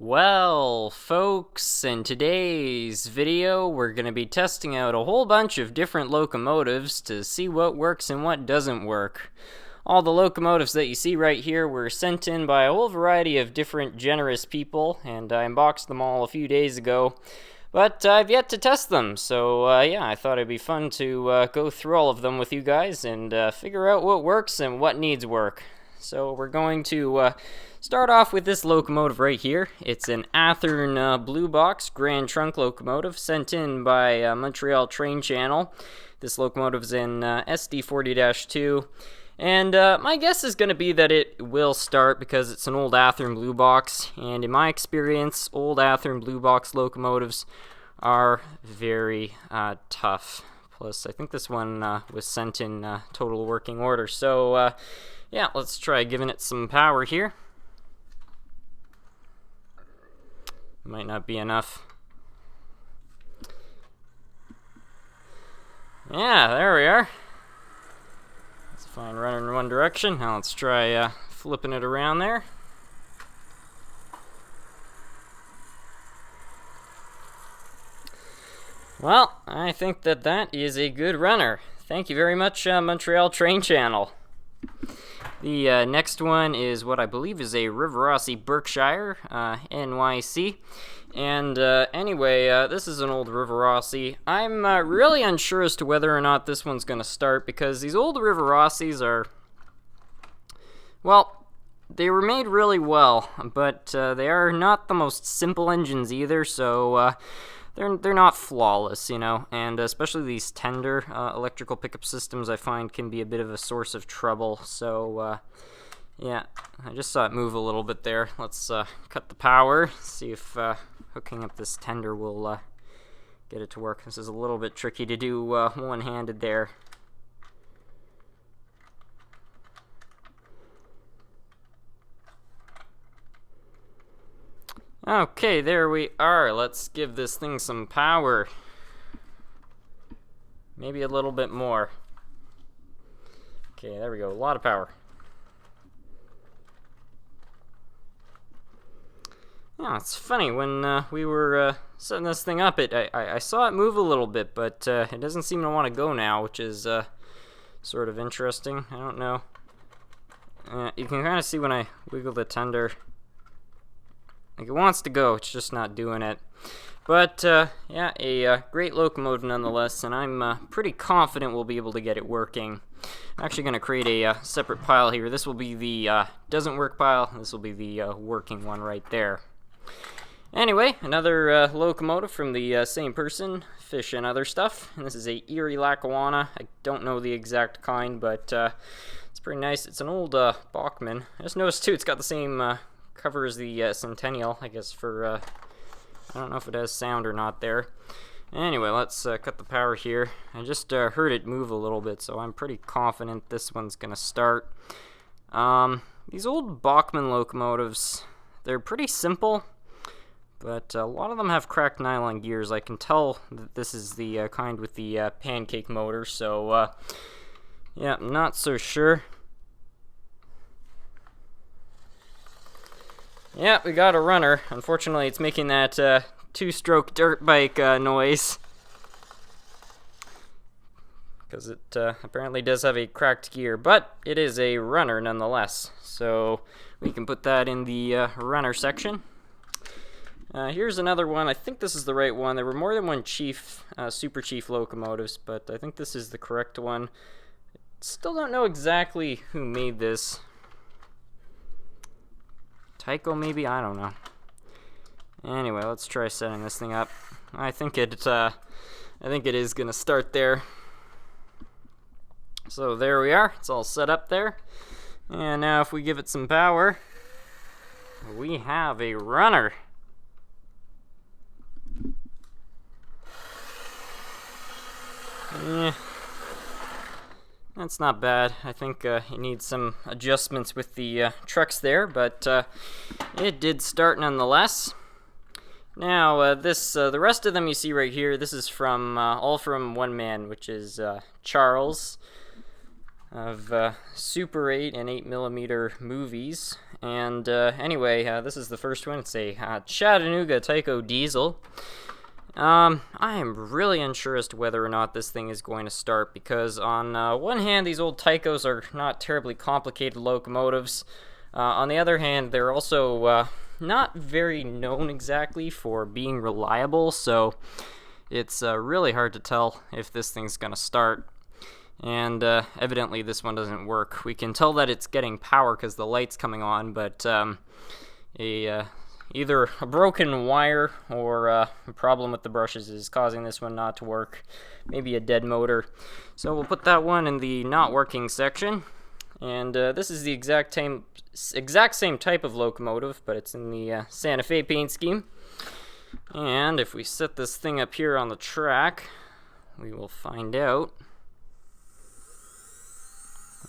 Well, folks, in today's video, we're going to be testing out a whole bunch of different locomotives to see what works and what doesn't work. All the locomotives that you see right here were sent in by a whole variety of different generous people, and I unboxed them all a few days ago. But I've yet to test them, so yeah, I thought it'd be fun to go through all of them with you guys and figure out what works and what needs work. So we're going to start off with this locomotive right here. It's an Athearn Blue Box Grand Trunk locomotive sent in by Montreal Train Channel. This locomotive's in SD40-2. And my guess is going to be that it will start because it's an old Athearn Blue Box. And in my experience, old Athearn Blue Box locomotives are very tough. Plus, I think this one was sent in total working order. So, yeah, let's try giving it some power here. Might not be enough. Yeah, there we are. It's a fine runner in one direction. Now let's try flipping it around there. Well, I think that is a good runner. Thank you very much, Montreal Train Channel. The next one is what I believe is a Rivarossi Berkshire NYC. And anyway, this is an old Rivarossi. I'm really unsure as to whether or not this one's going to start because these old Rivarossis are, well, they were made really well, but they are not the most simple engines either, so they're not flawless, you know, and especially these tender electrical pickup systems I find can be a bit of a source of trouble. So yeah, I just saw it move a little bit there. Let's cut the power, see if hooking up this tender will get it to work. This is a little bit tricky to do one-handed there. Okay, there we are. Let's give this thing some power. Maybe a little bit more. Okay, there we go. A lot of power. Yeah, it's funny. When we were setting this thing up, I saw it move a little bit, but it doesn't seem to want to go now, which is sort of interesting. I don't know. You can kind of see when I wiggle the tender. Like it wants to go, it's just not doing it. But, yeah, a great locomotive nonetheless, and I'm pretty confident we'll be able to get it working. I'm actually going to create a separate pile here. This will be the doesn't work pile, this will be the working one right there. Anyway, another locomotive from the same person, Fish and Other Stuff, and this is a Erie Lackawanna. I don't know the exact kind, but it's pretty nice. It's an old Bachmann. I just noticed, too, it's got the same cover as the Centennial, I guess, for, I don't know if it has sound or not there. Anyway, let's cut the power here. I just heard it move a little bit, so I'm pretty confident this one's going to start. These old Bachmann locomotives, they're pretty simple, but a lot of them have cracked nylon gears. I can tell that this is the kind with the pancake motor, so, yeah, I'm not so sure. Yeah, we got a runner. Unfortunately, it's making that two-stroke dirt bike noise. Because it apparently does have a cracked gear, but it is a runner nonetheless. So we can put that in the runner section. Here's another one. I think this is the right one. There were more than one Super Chief locomotives, but I think this is the correct one. Still don't know exactly who made this. Tyco, maybe? I don't know. Anyway, let's try setting this thing up. I think it is gonna start there. So there we are. It's all set up there. And now if we give it some power, we have a runner. Yeah. That's not bad. I think it needs some adjustments with the trucks there, but it did start nonetheless. Now, the rest of them you see right here, this is from all from one man, which is Charles. of Super 8 and 8mm movies. And anyway, this is the first one. It's a Chattanooga Tyco diesel. I am really unsure as to whether or not this thing is going to start, because on one hand, these old Tycos are not terribly complicated locomotives. On the other hand, they're also not very known exactly for being reliable, so it's really hard to tell if this thing's going to start. And evidently this one doesn't work. We can tell that it's getting power because the light's coming on, but either a broken wire or a problem with the brushes is causing this one not to work. Maybe a dead motor. So we'll put that one in the not working section. And this is the exact same type of locomotive, but it's in the Santa Fe paint scheme. And if we set this thing up here on the track, we will find out.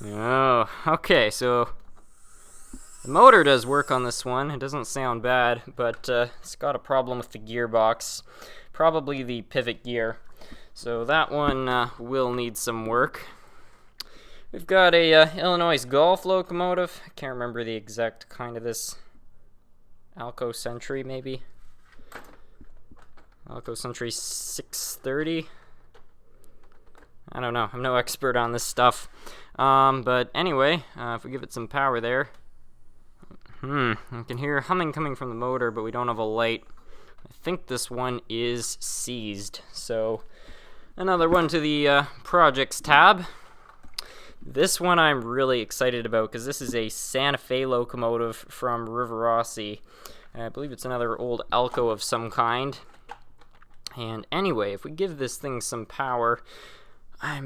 Oh, okay, so the motor does work on this one. It doesn't sound bad, but it's got a problem with the gearbox, probably the pivot gear. So that one will need some work. We've got a Illinois Golf locomotive. I can't remember the exact kind of this. Alco Century, maybe? Alco Century 630? I don't know. I'm no expert on this stuff. But anyway, if we give it some power there. I can hear humming coming from the motor, but we don't have a light. I think this one is seized. So, another one to the projects tab. This one I'm really excited about because this is a Santa Fe locomotive from Rivarossi. I believe it's another old Alco of some kind. And anyway, if we give this thing some power, I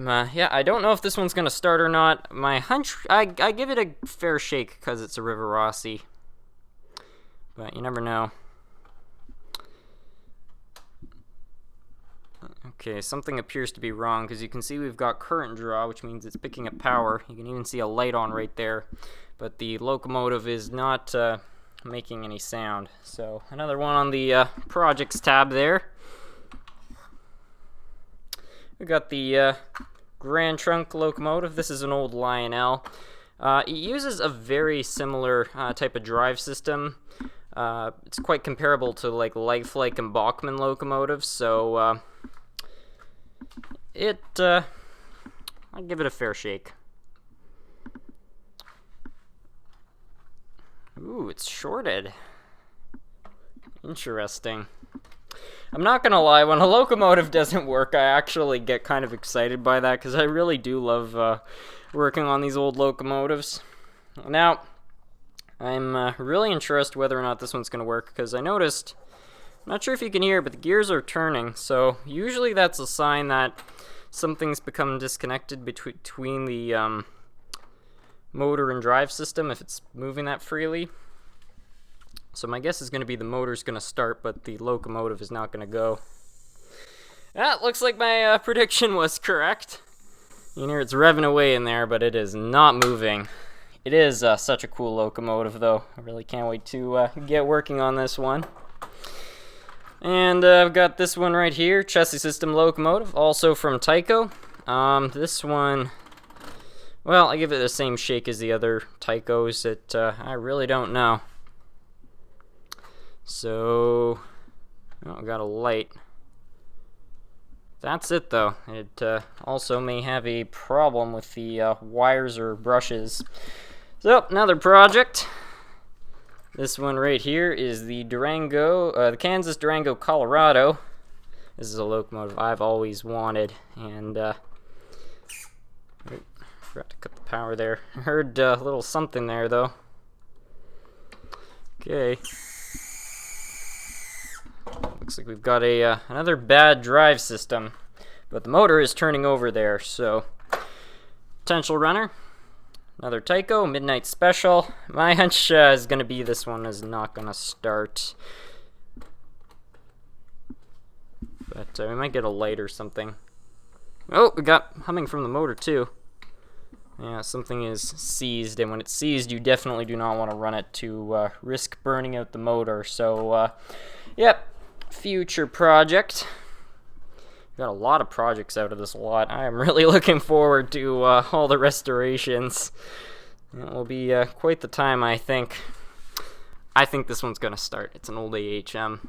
don't know if this one's gonna start or not. My hunch, I give it a fair shake because it's a Rivarossi, but you never know. Okay, something appears to be wrong because you can see we've got current draw, which means it's picking up power. You can even see a light on right there, but the locomotive is not making any sound. So another one on the projects tab there. We got the Grand Trunk locomotive. This is an old Lionel. It uses a very similar type of drive system. It's quite comparable to like Lifelike and Bachmann locomotives, so I'd give it a fair shake. Ooh, it's shorted. Interesting. I'm not gonna lie, when a locomotive doesn't work, I actually get kind of excited by that, because I really do love working on these old locomotives. Now, I'm really interested whether or not this one's gonna work, because I noticed, I'm not sure if you can hear, but the gears are turning, so usually that's a sign that something's become disconnected between the motor and drive system if it's moving that freely. So my guess is going to be the motor's going to start, but the locomotive is not going to go. That looks like my prediction was correct. You can hear it's revving away in there, but it is not moving. It is such a cool locomotive, though. I really can't wait to get working on this one. And I've got this one right here, chassis system locomotive, also from Tyco. This one, well, I give it the same shake as the other Tycos. I really don't know. So, oh, got a light. That's it, though. It also may have a problem with the wires or brushes. So, another project. This one right here is the the Kansas Durango, Colorado. This is a locomotive I've always wanted, and forgot to cut the power there. I heard a little something there, though. Okay. Looks like we've got another bad drive system, but the motor is turning over there, so potential runner. Another Tyco, Midnight Special. My hunch is going to be this one is not going to start, but we might get a light or something. Oh, we got humming from the motor too. Yeah, something is seized, and when it's seized, you definitely do not want to run it to risk burning out the motor. So, yep. Future project. Got a lot of projects out of this lot. I am really looking forward to all the restorations. It will be quite the time, I think. I think this one's going to start. It's an old AHM.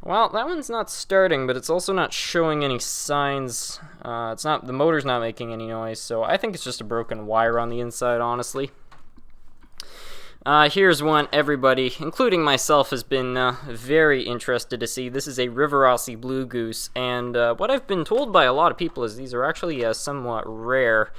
Well, that one's not starting, but it's also not showing any signs. The motor's not making any noise, so I think it's just a broken wire on the inside, honestly. Here's one everybody, including myself, has been very interested to see. This is a Rivarossi Blue Goose, and what I've been told by a lot of people is these are actually somewhat rare.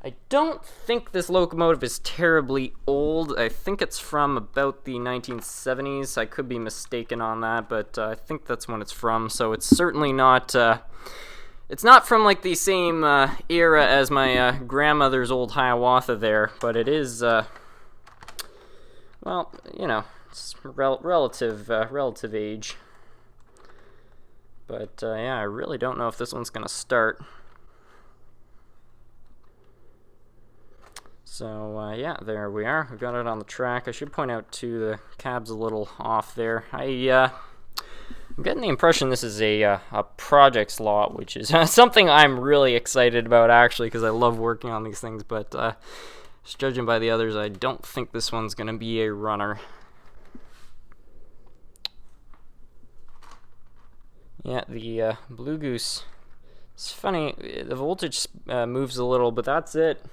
I don't think this locomotive is terribly old. I think it's from about the 1970s. I could be mistaken on that, but I think that's when it's from, so it's certainly not... It's not from, like, the same era as my grandmother's old Hiawatha there, but it is... well, you know, it's relative age. But, yeah, I really don't know if this one's going to start. So, yeah, there we are. We've got it on the track. I should point out, too, the cab's a little off there. I'm getting the impression this is a projects lot, which is something I'm really excited about, actually, because I love working on these things, but... just judging by the others, I don't think this one's going to be a runner. Yeah, the Blue Goose, it's funny, the voltage moves a little, but that's it.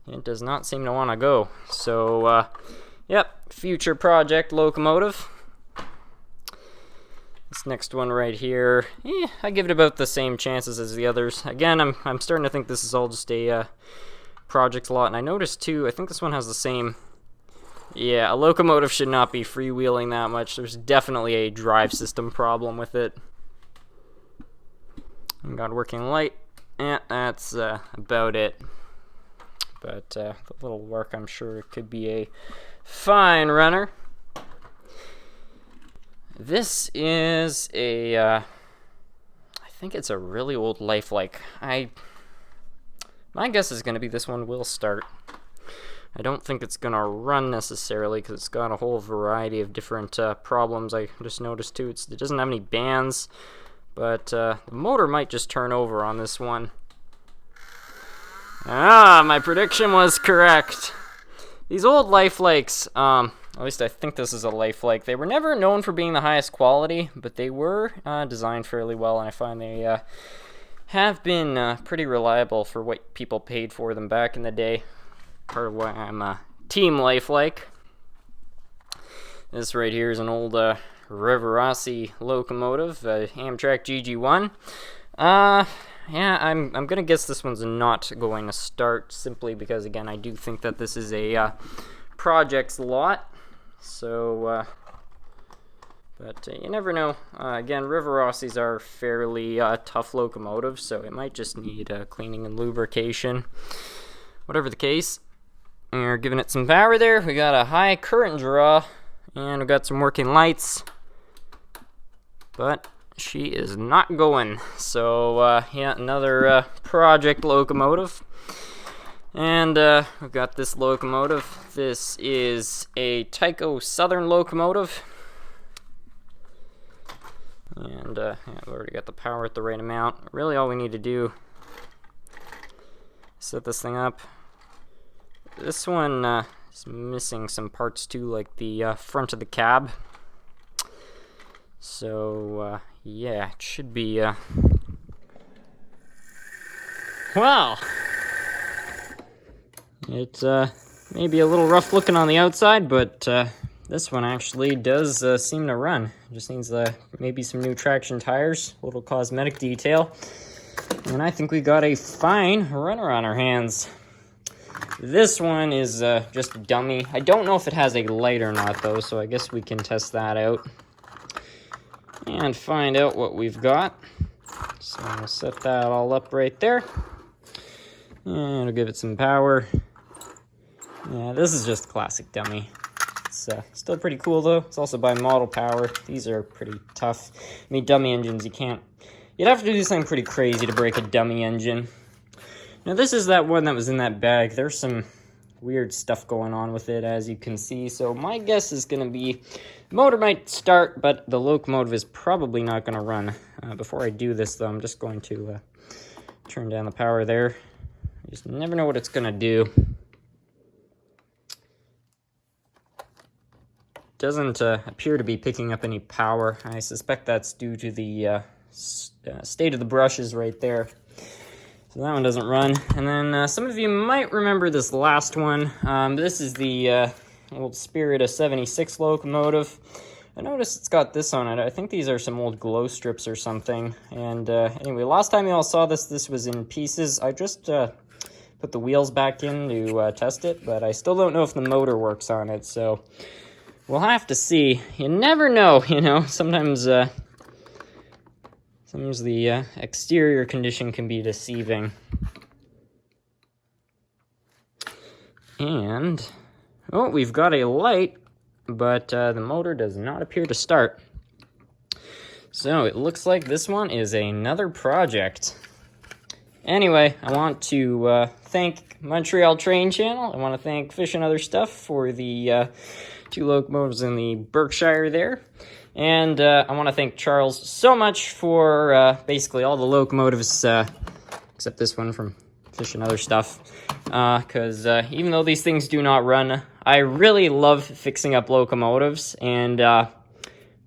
It does not seem to want to go. So, yep, future project locomotive. This next one right here, I give it about the same chances as the others. Again, I'm starting to think this is all just a... project lot, and I noticed too, I think this one has the same, yeah, a locomotive should not be freewheeling that much. There's definitely a drive system problem with it. And got working light, and that's about it. But the little work, I'm sure it could be a fine runner. This is a, I think it's a really old lifelike. My guess is going to be this one will start. I don't think it's going to run necessarily because it's got a whole variety of different problems. I just noticed too, it doesn't have any bands, but the motor might just turn over on this one. Ah, my prediction was correct. These old lifelikes, at least I think this is a lifelike, they were never known for being the highest quality, but they were designed fairly well, and I find they... have been pretty reliable for what people paid for them back in the day. Part of why I'm a team lifelike. This right here is an old Rivarossi locomotive, Amtrak GG1. Yeah, I'm gonna guess this one's not going to start, simply because, again, I do think that this is a projects lot. So, but you never know. Again, Rivarossis are fairly tough locomotives, so it might just need cleaning and lubrication. Whatever the case, we're giving it some power there. We got a high current draw, and we got some working lights. But she is not going. So, yeah, another project locomotive. And we've got this locomotive. This is a Tyco Southern locomotive. And yeah, we've already got the power at the right amount. Really all we need to do is set this thing up. This one is missing some parts too, like the front of the cab. So yeah, it should be wow. It's maybe a little rough looking on the outside, but this one actually does seem to run. Just needs maybe some new traction tires, a little cosmetic detail. And I think we got a fine runner on our hands. This one is just a dummy. I don't know if it has a light or not, though, so I guess we can test that out and find out what we've got. So we'll set that all up right there. And we'll give it some power. Yeah, this is just a classic dummy. It's still pretty cool, though. It's also by Model Power. These are pretty tough. I mean, dummy engines, you'd have to do something pretty crazy to break a dummy engine. Now, this is that one that was in that bag. There's some weird stuff going on with it, as you can see. So my guess is going to be the motor might start, but the locomotive is probably not going to run. Before I do this, though, I'm just going to turn down the power there. You just never know what it's going to do. Doesn't appear to be picking up any power. I suspect that's due to the state of the brushes right there. So that one doesn't run. And then some of you might remember this last one. This is the old Spirit 76 locomotive. I noticed it's got this on it. I think these are some old glow strips or something. And anyway, last time you all saw this, this was in pieces. I just put the wheels back in to test it, but I still don't know if the motor works on it, so we'll have to see. You never know, you know. Sometimes the exterior condition can be deceiving. And, oh, we've got a light, but the motor does not appear to start. So it looks like this one is another project. Anyway, I want to thank Montreal Train Channel. I want to thank Fish and Other Stuff for the 2 locomotives in the Berkshire there. And I want to thank Charles so much for basically all the locomotives, except this one from Fish and Other Stuff. Because even though these things do not run, I really love fixing up locomotives. And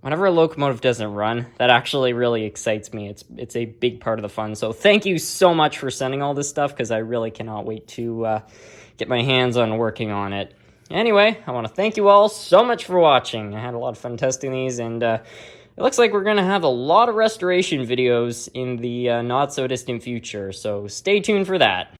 whenever a locomotive doesn't run, that actually really excites me. It's a big part of the fun. So thank you so much for sending all this stuff, because I really cannot wait to get my hands on working on it. Anyway, I want to thank you all so much for watching. I had a lot of fun testing these, and it looks like we're going to have a lot of restoration videos in the not-so-distant future, so stay tuned for that.